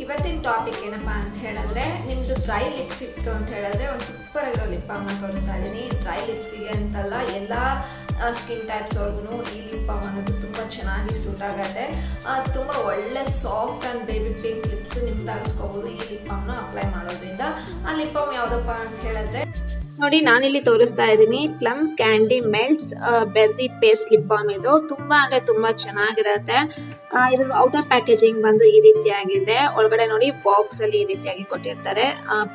ಇವತ್ತಿನ ಟಾಪಿಕ್ ಏನಪ್ಪಾ ಅಂತ ಹೇಳಿದ್ರೆ ನಿಮ್ದು ಡ್ರೈ ಲಿಪ್ಸ್ ಇತ್ತು ಅಂತ ಹೇಳಿದ್ರೆ ಒಂದು ಸೂಪರ್ ಆಗಿರೋ ಲಿಪ್ ಬಾಮ್ನ ತೋರಿಸ್ತಾ ಇದ್ದೀನಿ. ಡ್ರೈ ಲಿಪ್ಸಿಗೆ ಅಂತಲ್ಲ, ಎಲ್ಲ ಸ್ಕಿನ್ ಟೈಪ್ಸ್ ಅವ್ರಿಗೂ ಈ ಲಿಪ್ ಬಾಮ್ ಅನ್ನೋದು ತುಂಬ ಚೆನ್ನಾಗಿ ಸೂಟ್ ಆಗುತ್ತೆ. ತುಂಬ ಒಳ್ಳೆ soft and baby pink lips ನಿಮ್ಗೆ ತೆಗೆಸ್ಕೋಬೋದು ಈ ಲಿಪ್ ಬಾಮ್ನ ಅಪ್ಲೈ ಮಾಡೋದ್ರಿಂದ. ಆ ಲಿಪ್ ಬಾಮ್ ಯಾವುದಪ್ಪ ಅಂತ ಹೇಳಿದ್ರೆ ನೋಡಿ, ನಾನಿಲ್ಲಿ ತೋರಿಸ್ತಾ ಇದ್ದೀನಿ plum candy melts berry paste lip balm. ಇದು ತುಂಬಾ ಅಂದ್ರೆ ತುಂಬಾ ಚೆನ್ನಾಗಿರುತ್ತೆ. ಇದ್ರ ಔಟರ್ ಪ್ಯಾಕೇಜಿಂಗ್ ಬಂದು ಈ ರೀತಿಯಾಗಿದೆ. ಒಳಗಡೆ ನೋಡಿ ಬಾಕ್ಸ್ ಅಲ್ಲಿ ಈ ರೀತಿಯಾಗಿ ಕೊಟ್ಟಿರ್ತಾರೆ.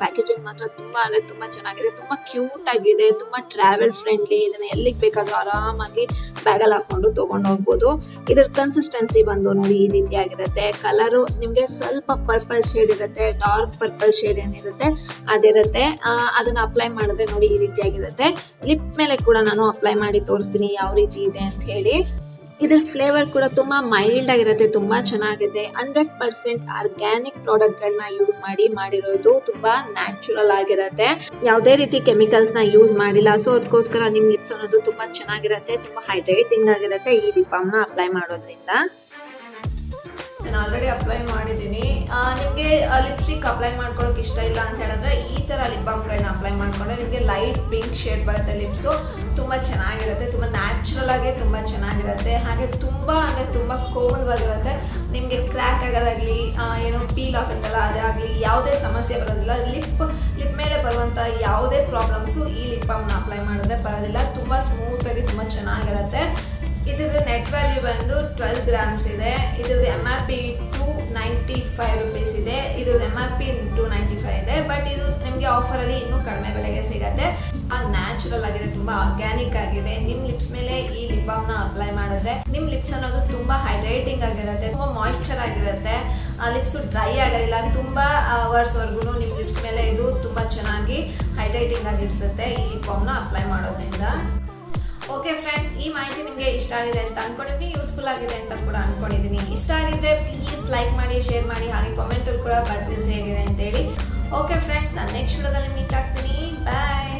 ಪ್ಯಾಕೇಜಿಂಗ್ ಮಾತ್ರ ತುಂಬಾ ಅಂದ್ರೆ ತುಂಬಾ ಚೆನ್ನಾಗಿದೆ, ತುಂಬಾ ಕ್ಯೂಟ್ ಆಗಿದೆ, ತುಂಬಾ ಟ್ರಾವೆಲ್ ಫ್ರೆಂಡ್ಲಿ. ಇದನ್ನ ಎಲ್ಲಿಗೆ ಬೇಕಾದ್ರೂ ಆರಾಮಾಗಿ ಬ್ಯಾಗಲ್ಲಿ ಹಾಕೊಂಡು ತಗೊಂಡು ಹೋಗ್ಬೋದು. ಇದ್ರ ಕನ್ಸಿಸ್ಟೆನ್ಸಿ ಬಂದು ನೋಡಿ ಈ ರೀತಿಯಾಗಿರುತ್ತೆ. ಕಲರು ನಿಮ್ಗೆ ಸ್ವಲ್ಪ ಪರ್ಪಲ್ ಶೇಡ್ ಇರುತ್ತೆ, ಡಾರ್ಕ್ ಪರ್ಪಲ್ ಶೇಡ್ ಏನಿರುತ್ತೆ ಅದಿರುತ್ತೆ. ಅದನ್ನ ಅಪ್ಲೈ ಮಾಡಿದ್ರೆ ನೋಡಿ ಈ ರೀತಿಯಾಗಿರುತ್ತೆ. ಲಿಪ್ ಮೇಲೆ ಕೂಡ ನಾನು ಅಪ್ಲೈ ಮಾಡಿ ತೋರಿಸ್ತೀನಿ ಯಾವ ರೀತಿ ಇದೆ ಅಂತ ಹೇಳಿ. ಇದ್ರ ಫ್ಲೇವರ್ ಕೂಡ ತುಂಬಾ ಮೈಲ್ಡ್ ಆಗಿರುತ್ತೆ, ತುಂಬಾ ಚೆನ್ನಾಗಿದೆ. 100% ಆರ್ಗ್ಯಾನಿಕ್ ಪ್ರಾಡಕ್ಟ್ ಗಳನ್ನ ಯೂಸ್ ಮಾಡಿರೋದು. ತುಂಬಾ ನ್ಯಾಚುರಲ್ ಆಗಿರುತ್ತೆ, ಯಾವುದೇ ರೀತಿ ಕೆಮಿಕಲ್ಸ್ ನ ಯೂಸ್ ಮಾಡಿಲ್ಲ. ಸೊ ಅದಕ್ಕೋಸ್ಕರ ನಿಮ್ ಲಿಪ್ಸ್ ಅನ್ನೋದು ತುಂಬಾ ಚೆನ್ನಾಗಿರುತ್ತೆ, ತುಂಬಾ ಹೈಡ್ರೇಟಿಂಗ್ ಆಗಿರುತ್ತೆ ಈ ಲಿಪ್ ಬಾಮ್ ನ ಅಪ್ಲೈ ಮಾಡೋದ್ರಿಂದ. ನಾನು ಆಲ್ರೆಡಿ ಅಪ್ಲೈ ಮಾಡಿದ್ದೀನಿ. ನಿಮಗೆ ಲಿಪ್ಸ್ಟಿಕ್ ಅಪ್ಲೈ ಮಾಡ್ಕೊಳ್ಳೋಕೆ ಇಷ್ಟ ಇಲ್ಲ ಅಂತ ಹೇಳಿದ್ರೆ ಈ ಥರ ಲಿಪ್ ಬಾಮ್ಗಳನ್ನ ಅಪ್ಲೈ ಮಾಡ್ಕೊಂಡ್ರೆ ನಿಮಗೆ ಲೈಟ್ ಪಿಂಕ್ ಶೇಡ್ ಬರುತ್ತೆ. ಲಿಪ್ಸು ತುಂಬ ಚೆನ್ನಾಗಿರುತ್ತೆ, ತುಂಬ ನ್ಯಾಚುರಲ್ ಆಗಿ ತುಂಬ ಚೆನ್ನಾಗಿರುತ್ತೆ. ಹಾಗೆ ತುಂಬ ಅಂದರೆ ತುಂಬ ಕೋಮಲವಾಗಿರುತ್ತೆ. ನಿಮಗೆ ಕ್ರ್ಯಾಕ್ ಆಗೋದಾಗಲಿ ಏನೋ ಪೀಲ್ ಆಗುತ್ತಲ್ಲ ಅದಾಗಲಿ ಯಾವುದೇ ಸಮಸ್ಯೆ ಬರೋದಿಲ್ಲ. ಲಿಪ್ ಮೇಲೆ ಬರುವಂಥ ಯಾವುದೇ ಪ್ರಾಬ್ಲಮ್ಸು ಈ ಲಿಪ್ ಬಾಮ್ನ ಅಪ್ಲೈ ಮಾಡಿದ್ರೆ ಬರೋದಿಲ್ಲ. ತುಂಬ ಸ್ಮೂತಾಗಿ ತುಂಬ ಚೆನ್ನಾಗಿರುತ್ತೆ. ಇದ್ರದ್ದು ನೆಟ್ ವ್ಯಾಲ್ಯೂ ಬಂದು 12 ಗ್ರಾಮ್ಸ್ ಇದೆ. ಇದ್ರದ್ದು MRP 295 ರುಪೀಸ್ ಇದೆ. ಇದ್ರದ್ದು MRP 295 ಇದೆ. ಬಟ್ ಇದು ನಿಮಗೆ ಆಫರಲ್ಲಿ ಇನ್ನೂ ಕಡಿಮೆ ಬೆಲೆಗೆ ಸಿಗುತ್ತೆ. ನ್ಯಾಚುರಲ್ ಆಗಿದೆ, ತುಂಬಾ ಆರ್ಗ್ಯಾನಿಕ್ ಆಗಿದೆ. ನಿಮ್ ಲಿಪ್ಸ್ ಮೇಲೆ ಈ ಲಿಪ್ ಬಾಮ್ ನ ಅಪ್ಲೈ ಮಾಡಿದ್ರೆ ನಿಮ್ ಲಿಪ್ಸ್ ಅನ್ನೋದು ತುಂಬಾ ಹೈಡ್ರೇಟಿಂಗ್ ಆಗಿರುತ್ತೆ, ತುಂಬಾ ಮಾಯಿಶ್ಚರ್ ಆಗಿರುತ್ತೆ. ಲಿಪ್ಸ್ ಡ್ರೈ ಆಗೋದಿಲ್ಲ. ತುಂಬಾ ಅವರ್ಸ್ ವರ್ಗು ನಿಮ್ ಲಿಪ್ಸ್ ಮೇಲೆ ಇದು ತುಂಬಾ ಚೆನ್ನಾಗಿ ಹೈಡ್ರೇಟಿಂಗ್ ಆಗಿರಿಸುತ್ತೆ ಈ ಲಿಪ್ ಬಾಮ್ ನ ಅಪ್ಲೈ ಮಾಡೋದ್ರಿಂದ. ಓಕೆ ಫ್ರೆಂಡ್ಸ್, ಈ ಮಾಹಿತಿ ನಿಮಗೆ ಇಷ್ಟ ಆಗಿದೆ ಅಂತ ಅನ್ಕೊಂಡಿದ್ದೀನಿ, ಯೂಸ್ಫುಲ್ ಆಗಿದೆ ಅಂತ ಕೂಡ ಅನ್ಕೊಂಡಿದ್ದೀನಿ. ಇಷ್ಟ ಆಗಿದ್ರೆ ಪ್ಲೀಸ್ ಲೈಕ್ ಮಾಡಿ, ಶೇರ್ ಮಾಡಿ, ಹಾಗೆ ಕಾಮೆಂಟ್ ಕೂಡ ಬರ್ತಿಸಿ ಹೇಗಿದೆ ಅಂತ ಹೇಳಿ. ಓಕೆ ಫ್ರೆಂಡ್ಸ್, ನಾನು ನೆಕ್ಸ್ಟ್ ವಿಡಿಯೋದಲ್ಲಿ ಮೀಟ್ ಆಗ್ತೀನಿ. ಬಾಯ್.